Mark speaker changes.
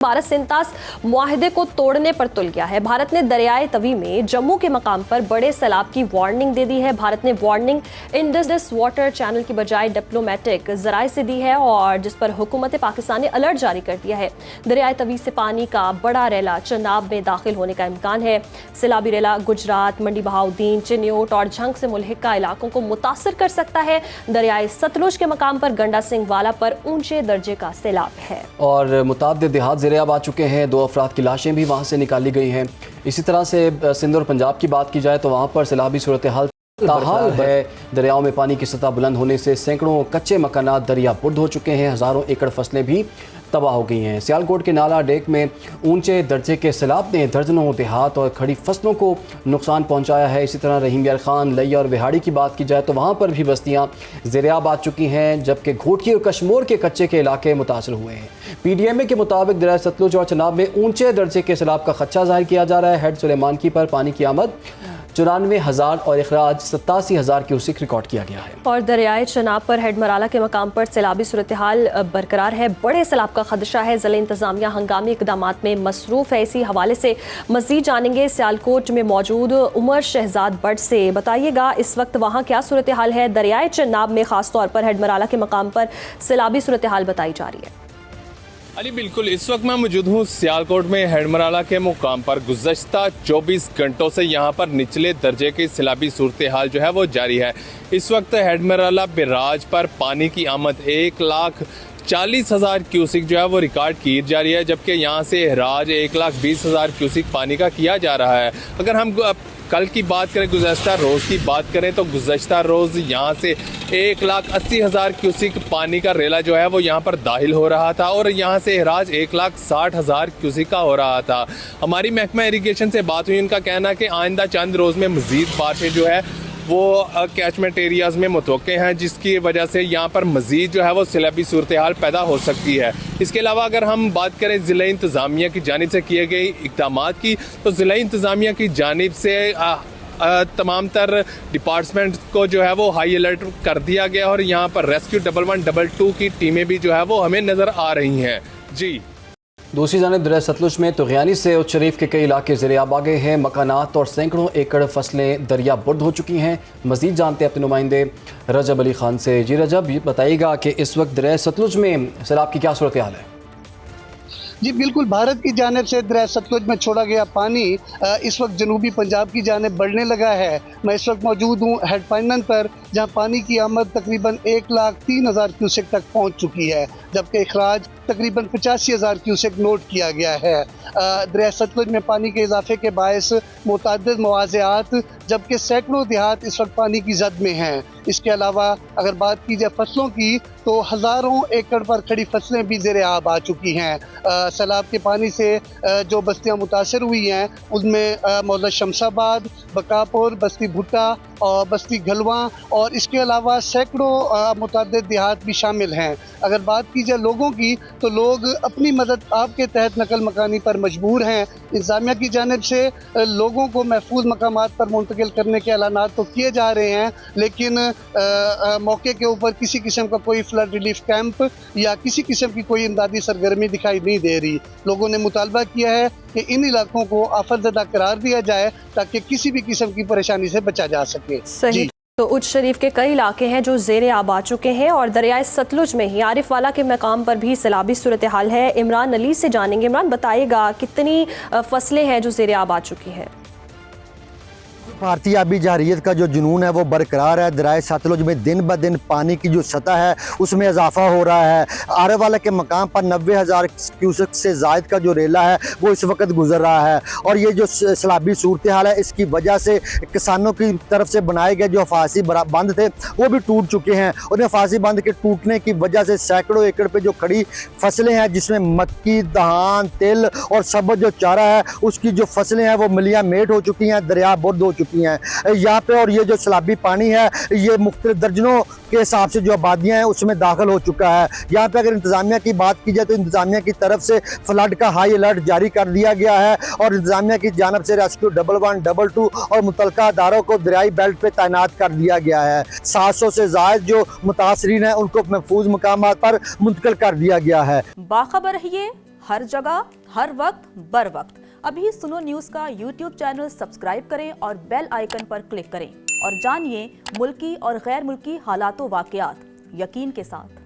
Speaker 1: भारत सिंतास मुआहदे को तोड़ने पर तुल गया है। भारत ने दरियाए तवी में जम्मू के मकाम पर बड़े सैलाब की वार्निंग दे दी है। भारत ने वार्निंग इंडस वाटर चैनल की बजाय डिप्लोमेटिक जराए से दी है और जिस पर हुकूमत पाकिस्तान ने अलर्ट जारी कर दिया है। दरियाए तवी से पानी का बड़ा रेला चनाब में दाखिल होने का इम्कान है। सैलाबी रेला गुजरात, मंडी बहाउद्दीन, चिन्योट और झंग से मुल्हिका इलाकों को मुतासर कर सकता है। दरियाए सतलुज के मकाम पर गंडा सिंह वाला पर ऊंचे दर्जे का सैलाब है
Speaker 2: और मुताद्दिद देहात ज़ेर-ए-आब आ चुके हैं। 2 अफराद की लाशें भी वहाँ से निकाली गई हैं। इसी तरह से सिंध और पंजाब की बात की जाए तो वहाँ पर सैलाबी सूरत हाल ताहाल है। दरियाओं में पानी की सतह बुलंद होने से सैकड़ों कच्चे मकानात दरिया बुर्द हो चुके हैं। हज़ारों एकड़ फसलें भी तबाह हो गई हैं। सियालकोट के नाला डेक में ऊंचे दर्जे के सैलाब ने दर्जनों देहात और खड़ी फसलों को नुकसान पहुंचाया है। इसी तरह रहीम यार खान, लैया और बिहाड़ी की बात की जाए तो वहाँ पर भी बस्तियाँ ज़ेर-ए-आब आ चुकी हैं, जबकि घोटकी और कश्मोर के कच्चे के इलाके मुतासर हुए हैं। PDMA के मुताबिक दरिया सतलुज और चनाब में ऊंचे दर्जे के सैलाब का खदशा जाहिर किया जा रहा है। हेड सुलेमान की पर पानी की आमद 94,000 और अखराज 87,000 क्यूसिक रिकॉर्ड किया गया है।
Speaker 1: और दरियाए चनाब पर हेड मराला के मकाम पर सैलाबी सूरत हाल बरकरार है। बड़े सैलाब का खदशा है। ज़िला इंतजामिया हंगामी इकदामात में मसरूफ़ है। इसी हवाले से मज़ीद जानेंगे सियालकोट में मौजूद उमर शहजाद बट से। बताइएगा इस वक्त वहाँ क्या सूरत हाल है। दरियाए चनाब में ख़ास तौर पर हेड मराला के मकाम पर सैलाबी सूरत हाल बताई जा रही है।
Speaker 3: अली बिल्कुल, इस वक्त मैं मौजूद हूँ सियालकोट में हेडमराला के मुकाम पर। गुज़श्ता 24 घंटों से यहाँ पर निचले दर्जे की सैलाबी सूरत हाल जो है वो जारी है। इस वक्त हेडमराला बिराज पर पानी की आमद 1,40,000 क्यूसिक जो है वो रिकॉर्ड की जा रही है, जबकि यहाँ से हराज 1,20,000 क्यूसिक पानी का किया जा रहा है। अगर हम कल की बात करें, गुज़श्ता रोज़ की बात करें तो गुज़श्ता रोज़ यहाँ से 1,80,000 क्यूसिक पानी का रेला जो है वो यहाँ पर दाखिल हो रहा था और यहाँ से हराज 1,60,000 क्यूसिक का हो रहा था। हमारी महकमा इरीगेशन से बात हुई, उनका कहना कि आइंदा चंद रोज़ में मज़ीद बारिशें जो है वो कैचमेंट एरियाज़ में मुतवक्के हैं, जिसकी वजह से यहाँ पर मज़ीद जो है वो सैलाबी सूरत हाल पैदा हो सकती है। इसके अलावा अगर हम बात करें ज़िला इंतज़ामिया की जानिब से किए गए इक़दामात की, तो ज़िला इंतज़ामिया की जानिब से तमाम तर डिपार्टमेंट को जो है वो हाई अलर्ट कर दिया गया और यहाँ पर रेस्क्यू 1112 की टीमें भी जो है वो हमें नज़र आ रही हैं। जी,
Speaker 2: दूसरी जानिब दरिया सतलुज में तुग़यानी से उच्च शरीफ के कई इलाके ज़ेर-ए-आब आ गए हैं। मकानात और सैकड़ों एकड़ फसलें दरिया बुर्द हो चुकी हैं। मज़ीद जानते हैं अपने नुमाइंदे रजब अली खान से। जी रजब, बताइएगा कि इस वक्त दरिया सतलुज में सैलाब की क्या सूरत हाल है?
Speaker 4: जी बिल्कुल, भारत की जानिब से दरिया सतलुज में छोड़ा गया पानी इस वक्त जनूबी पंजाब की जानिब बढ़ने लगा है। मैं इस वक्त मौजूद हूँ हेड पाइनन पर, जहाँ पानी की आमद तकरीबन 1,03,000 क्यूसेक तक पहुँच चुकी है, जबकि अखराज तकरीबन 85,000 क्यूसेक नोट किया गया है। दरिया सतलुज में पानी के इजाफे के बायस मुतअद्दिद मवाज़िआत, जबकि सैकड़ों देहात इस वक्त पानी की जद में हैं। इसके अलावा अगर बात की जाए फसलों की तो हज़ारों एकड़ पर खड़ी फसलें भी ज़ेर-ए-आब आ चुकी हैं। सैलाब के पानी से जो बस्तियां मुतासर हुई हैं उनमें मौला शमशाबाद, बकापुर, बस्ती भुट्टा और बस्ती गलवा और इसके अलावा सैकड़ों मुतअद्दिद देहात भी शामिल हैं। अगर बात की जाए लोगों की तो लोग अपनी मदद आपके तहत नकल मकानी पर मजबूर हैं। इंतज़ामिया की जानिब से लोगों को महफूज मकामात पर मुंतकिल करने के ऐलानात तो किए जा रहे हैं, लेकिन मौके के ऊपर किसी किस्म का कोई फ्लड रिलीफ कैंप या किसी किस्म की कोई इमदादी सरगर्मी दिखाई नहीं दे रही। लोगों ने मुतालबा किया है कि इन इलाकों को आफतज़दा करार दिया जाए ताकि किसी भी किस्म की परेशानी से बचा जा सके।
Speaker 1: सही। तो उच्च शरीफ के कई इलाके हैं जो ज़ेर-ए-आब आ चुके हैं और दरियाए सतलुज में ही आरिफ वाला के मकाम पर भी सैलाबी सूरत हाल है। इमरान अली से जानेंगे। इमरान, बताइएगा कितनी फसलें हैं जो ज़ेर-ए-आब आ चुकी हैं?
Speaker 5: भारतीय आबी जहरीत का जो जुनून है वो बरकरार है। दरिया सतलुज में दिन ब दिन पानी की जो सतह है उसमें इजाफा हो रहा है। आरिफ वाला के मकाम पर 90,000 क्यूसेक से ज़ायद का जो रेला है वो इस वक्त गुजर रहा है और ये जो सैलाबी सूरत हाल है इसकी वजह से किसानों की तरफ से बनाए गए जो हफाजी बंद थे वो भी टूट चुके हैं और हफाजी बंद के टूटने की वजह से सैकड़ों एकड़ पे जो खड़ी फसलें हैं जिसमें मक्की, धान, तिल और सब जो चारा है उसकी जो फसलें हैं वो मिलिया मेट हो चुकी हैं, दरिया बुर्द हो चुकी हैं यहाँ पे। और ये जो सैलाबी पानी है ये मुख्तलिफ दर्जनों के हिसाब से जो आबादियाँ हैं उसमें दाखिल हो चुका है। यहाँ पे अगर इंतज़ामिया की बात की जाए तो इंतज़ामिया की तरफ से फ्लड का हाई अलर्ट जारी कर दिया गया है और इंतज़ामिया की जानब से रेस्क्यू 1112 और मुतलका अदारों को दरियाई बेल्ट पे तैनात कर दिया गया है। 700 से ज़ायद जो मुतासरीन हैं उनको महफूज मकामात पर मुंतकिल कर दिया गया है।
Speaker 6: बाखबर रहिए, हर जगह हर वक्त बर वक्त। अभी सुनो न्यूज़ का YouTube चैनल सब्सक्राइब करें और बेल आइकन पर क्लिक करें और जानिए मुल्की और गैर मुल्की हालातों वाकयात यकीन के साथ।